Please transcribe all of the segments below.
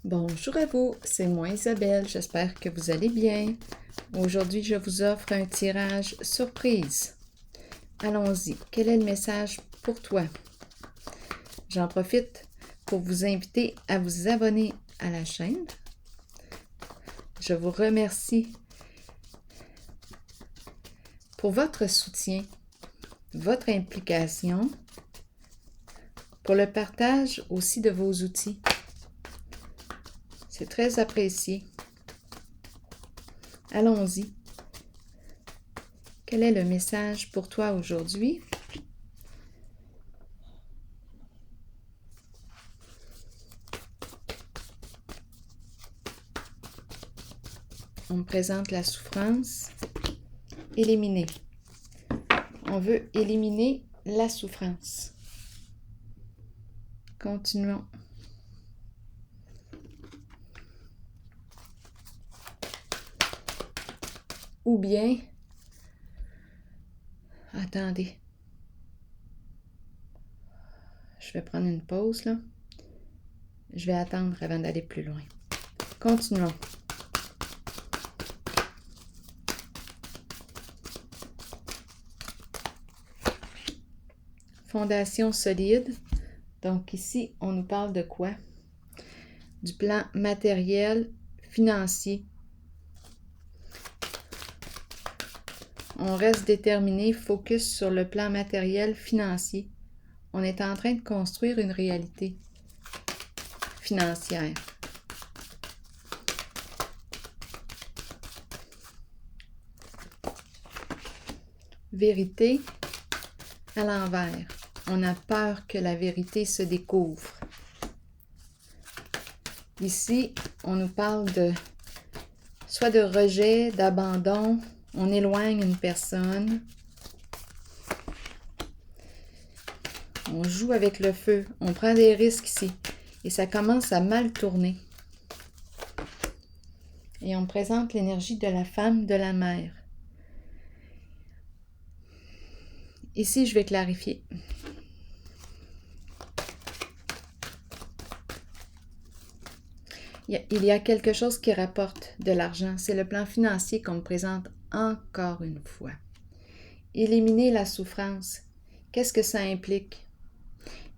Bonjour à vous, c'est moi Isabelle, j'espère que vous allez bien. Aujourd'hui, je vous offre un tirage surprise. Allons-y, quel est le message pour toi? J'en profite pour vous inviter à vous abonner à la chaîne. Je vous remercie pour votre soutien, votre implication, pour le partage aussi de vos outils. C'est très apprécié. Allons-y. Quel est le message pour toi aujourd'hui? On me présente la souffrance. Éliminer. On veut éliminer la souffrance. Continuons. Ou bien, attendez, je vais prendre une pause là. Je vais attendre avant d'aller plus loin. Continuons. Fondation solide. Donc ici, on nous parle de quoi? Du plan matériel, financier. On reste déterminé, focus sur le plan matériel, financier. On est en train de construire une réalité financière. Vérité à l'envers. On a peur que la vérité se découvre. Ici, on nous parle de soit de rejet, d'abandon. On éloigne une personne. On joue avec le feu. On prend des risques ici. Et ça commence à mal tourner. Et on me présente l'énergie de la femme, de la mère. Ici, je vais clarifier. Il y a quelque chose qui rapporte de l'argent. C'est le plan financier qu'on me présente encore une fois. Éliminer la souffrance. Qu'est-ce que ça implique?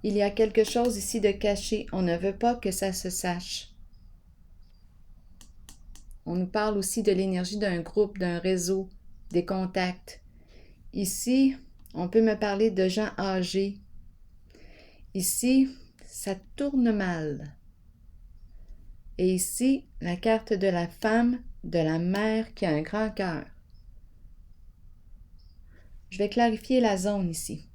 Il y a quelque chose ici de caché. On ne veut pas que ça se sache. On nous parle aussi de l'énergie d'un groupe, d'un réseau, des contacts. Ici, on peut me parler de gens âgés. Ici, ça tourne mal. Et ici, la carte de la femme, de la mère qui a un grand cœur. Je vais clarifier la zone ici,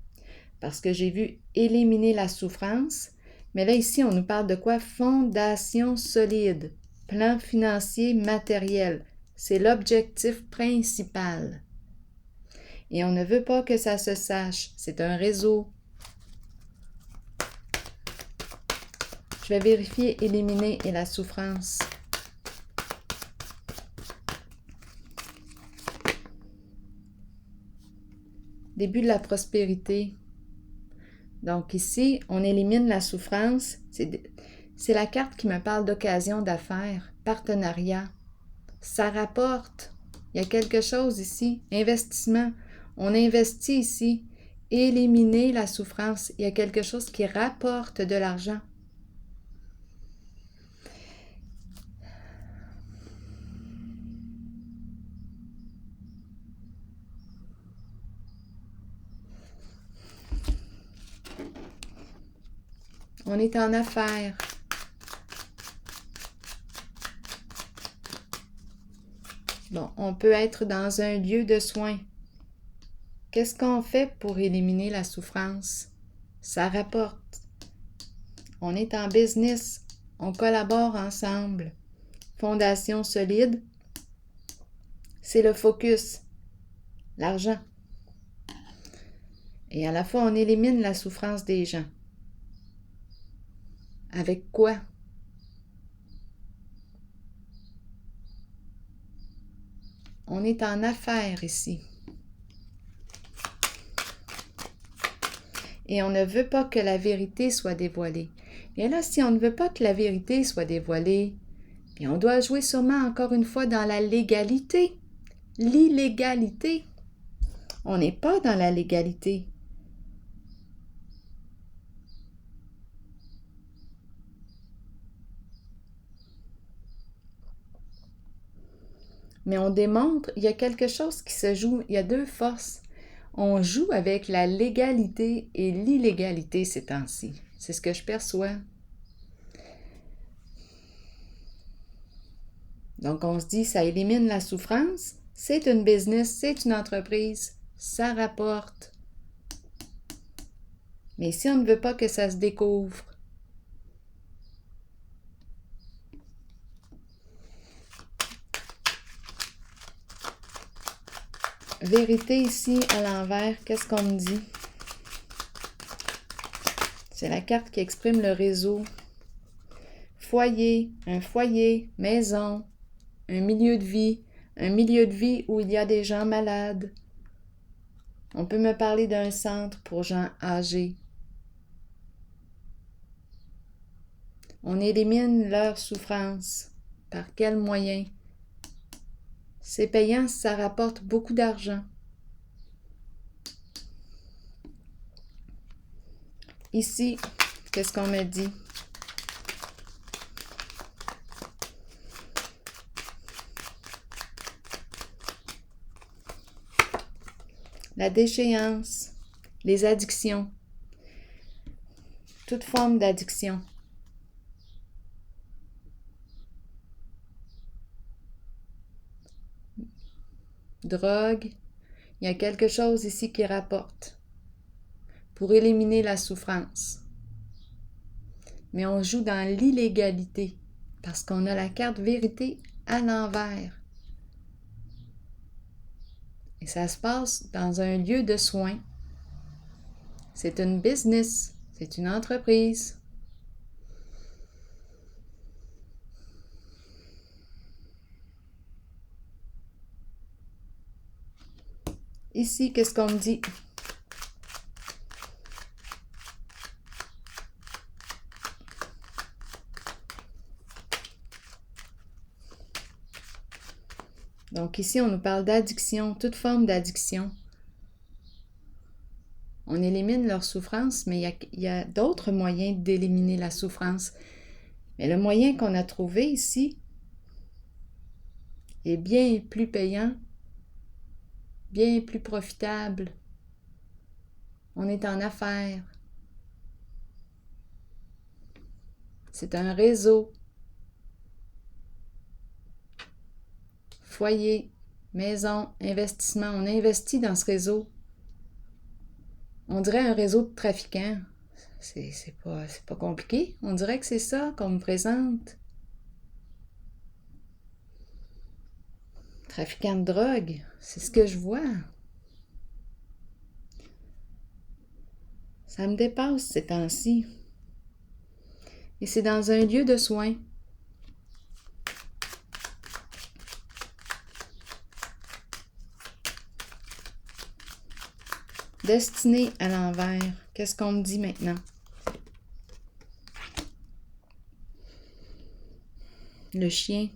parce que j'ai vu éliminer la souffrance, mais là ici, on nous parle de quoi? Fondation solide, plan financier matériel. C'est l'objectif principal. Et on ne veut pas que ça se sache. C'est un réseau. Je vais vérifier éliminer et la souffrance. Début de la prospérité. Donc ici, on élimine la souffrance. C'est la carte qui me parle d'occasion d'affaires, partenariat. Ça rapporte. Il y a quelque chose ici. Investissement. On investit ici. Éliminer la souffrance. Il y a quelque chose qui rapporte de l'argent. On est en affaires. Bon, on peut être dans un lieu de soins. Qu'est-ce qu'on fait pour éliminer la souffrance? Ça rapporte. On est en business. On collabore ensemble. Fondation solide. C'est le focus. L'argent. Et à la fois, on élimine la souffrance des gens. Avec quoi? On est en affaires ici. Et on ne veut pas que la vérité soit dévoilée. Et là, si on ne veut pas que la vérité soit dévoilée, bien on doit jouer sûrement encore une fois dans la légalité. L'illégalité. On n'est pas dans la légalité. Mais on démontre, il y a quelque chose qui se joue, il y a deux forces. On joue avec la légalité et l'illégalité ces temps-ci. C'est ce que je perçois. Donc on se dit, ça élimine la souffrance, c'est une business, c'est une entreprise, ça rapporte. Mais si on ne veut pas que ça se découvre, vérité ici à l'envers, qu'est-ce qu'on me dit? C'est la carte qui exprime le réseau. Foyer, un foyer, maison, un milieu de vie où il y a des gens malades. On peut me parler d'un centre pour gens âgés. On élimine leur souffrance. Par quel moyen? C'est payant, ça rapporte beaucoup d'argent. Ici, qu'est-ce qu'on me dit? La déchéance, les addictions, toute forme d'addiction. Drogue, il y a quelque chose ici qui rapporte pour éliminer la souffrance. Mais on joue dans l'illégalité parce qu'on a la carte vérité à l'envers. Et ça se passe dans un lieu de soins. C'est une business, c'est une entreprise. Ici, qu'est-ce qu'on me dit? Donc ici, on nous parle d'addiction, toute forme d'addiction. On élimine leur souffrance, mais il y a d'autres moyens d'éliminer la souffrance. Mais le moyen qu'on a trouvé ici est bien plus payant, bien plus profitable. On est en affaires. C'est un réseau. Foyer, maison, investissement. On investit dans ce réseau. On dirait un réseau de trafiquants. C'est pas compliqué. On dirait que c'est ça qu'on me présente. Trafiquants de drogue, c'est ce que je vois. Ça me dépasse ces temps-ci. Et c'est dans un lieu de soins. Destinée à l'envers. Qu'est-ce qu'on me dit maintenant? Le chien.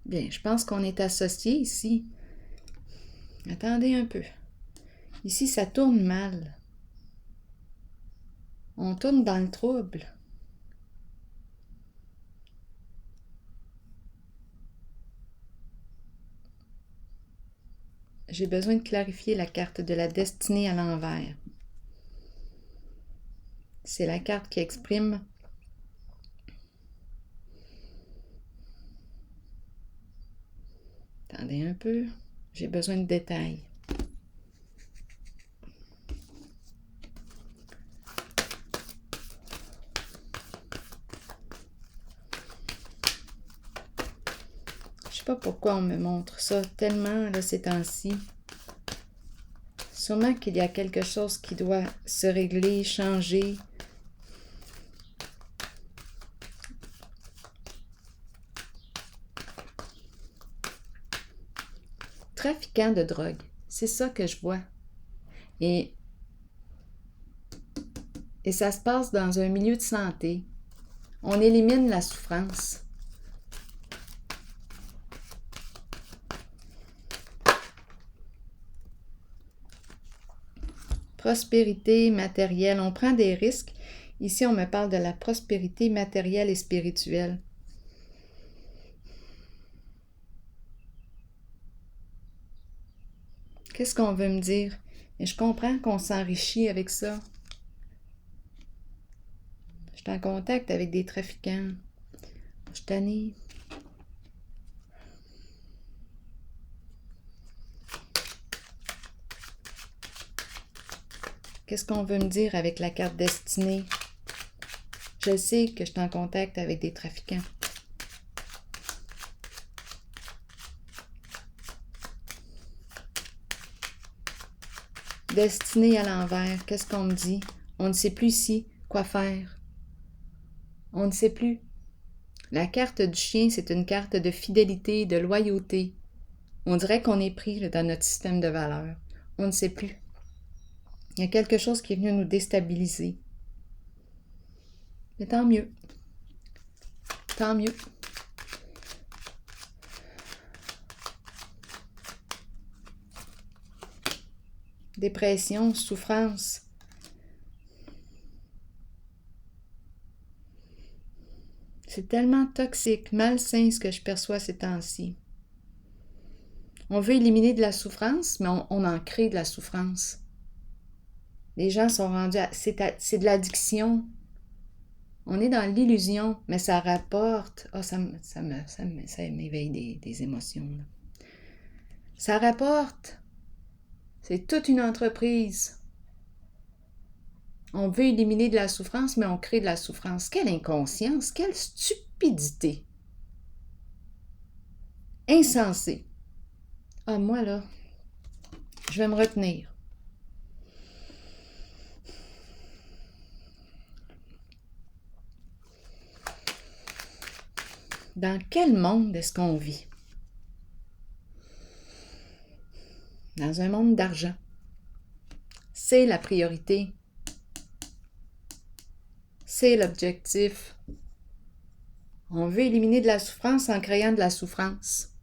Bien, je pense qu'on est associés ici. Attendez un peu. Ici, ça tourne mal. On tourne dans le trouble. J'ai besoin de clarifier la carte de la destinée à l'envers. C'est la carte qui exprime attendez un peu, j'ai besoin de détails. Je sais pas pourquoi on me montre ça tellement là, ces temps-ci. Sûrement qu'il y a quelque chose qui doit se régler, changer. Trafiquant de drogue, c'est ça que je vois. Et ça se passe dans un milieu de santé. On élimine la souffrance. Prospérité matérielle. On prend des risques. Ici, on me parle de la prospérité matérielle et spirituelle. Qu'est-ce qu'on veut me dire? Et je comprends qu'on s'enrichit avec ça. Je suis en contact avec des trafiquants. Je suis tannée. Qu'est-ce qu'on veut me dire avec la carte destinée? Je sais que je suis en contact avec des trafiquants. Destinée à l'envers, qu'est-ce qu'on me dit? On ne sait plus ici quoi faire. On ne sait plus. La carte du chien, c'est une carte de fidélité, de loyauté. On dirait qu'on est pris dans notre système de valeurs. On ne sait plus. Il y a quelque chose qui est venu nous déstabiliser. Mais tant mieux. Tant mieux. Dépression, souffrance. C'est tellement toxique, malsain ce que je perçois ces temps-ci. On veut éliminer de la souffrance, mais on en crée de la souffrance. Les gens sont rendus à... C'est de l'addiction. On est dans l'illusion, mais ça rapporte... Ah, ça m'éveille des émotions. Là. Ça rapporte. C'est toute une entreprise. On veut éliminer de la souffrance, mais on crée de la souffrance. Quelle inconscience, quelle stupidité. Insensé. Ah, moi, là, je vais me retenir. Dans quel monde est-ce qu'on vit? Dans un monde d'argent. C'est la priorité. C'est l'objectif. On veut éliminer de la souffrance en créant de la souffrance.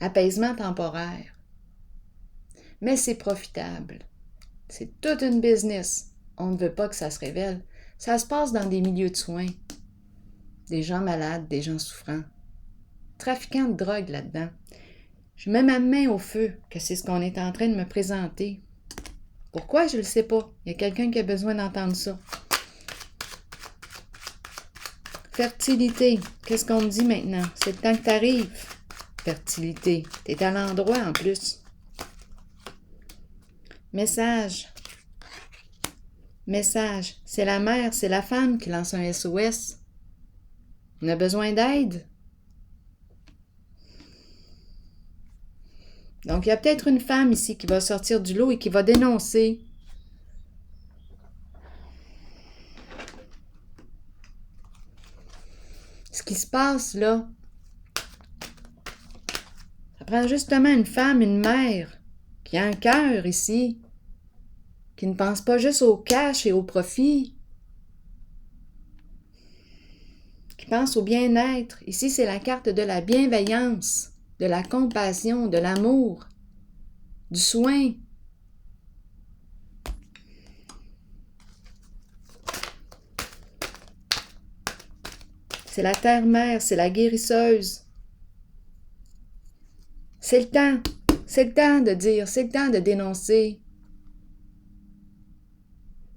Apaisement temporaire. Mais c'est profitable. C'est toute une business. On ne veut pas que ça se révèle. Ça se passe dans des milieux de soins. Des gens malades, des gens souffrants. Trafiquants de drogue là-dedans. Je mets ma main au feu que c'est ce qu'on est en train de me présenter. Pourquoi? Je ne le sais pas. Il y a quelqu'un qui a besoin d'entendre ça. Fertilité. Qu'est-ce qu'on me dit maintenant? C'est le temps que tu arrives. Fertilité. Tu es à l'endroit en plus. Message. Message. C'est la mère, c'est la femme qui lance un SOS. On a besoin d'aide. Donc, il y a peut-être une femme ici qui va sortir du lot et qui va dénoncer. Ce qui se passe là. Ça prend justement une femme, une mère, qui a un cœur ici, qui ne pense pas juste au cash et au profit, qui pense au bien-être. Ici, c'est la carte de la bienveillance, de la compassion, de l'amour, du soin. C'est la terre-mère, c'est la guérisseuse. C'est le temps de dire, c'est le temps de dénoncer.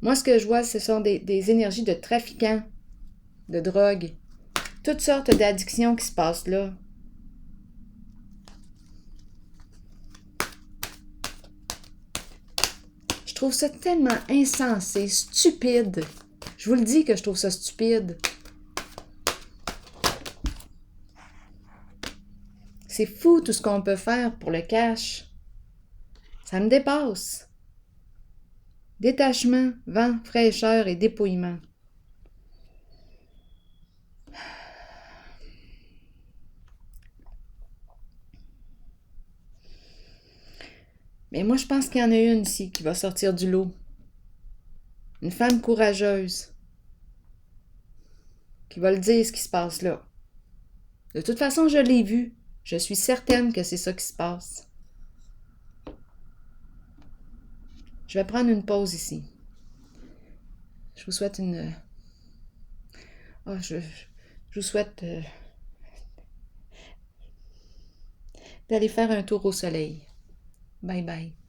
Moi, ce que je vois, ce sont des énergies de trafiquants, de drogue, toutes sortes d'addictions qui se passent là. Je trouve ça tellement insensé, stupide. Je vous le dis que je trouve ça stupide. C'est fou tout ce qu'on peut faire pour le cash. Ça me dépasse. Détachement, vent, fraîcheur et dépouillement. Mais moi, je pense qu'il y en a une ici qui va sortir du lot. Une femme courageuse qui va le dire ce qui se passe là. De toute façon, je l'ai vu. Je suis certaine que c'est ça qui se passe. Je vais prendre une pause ici. Je vous souhaite une... Oh, je vous souhaite d'aller faire un tour au soleil. Bye bye.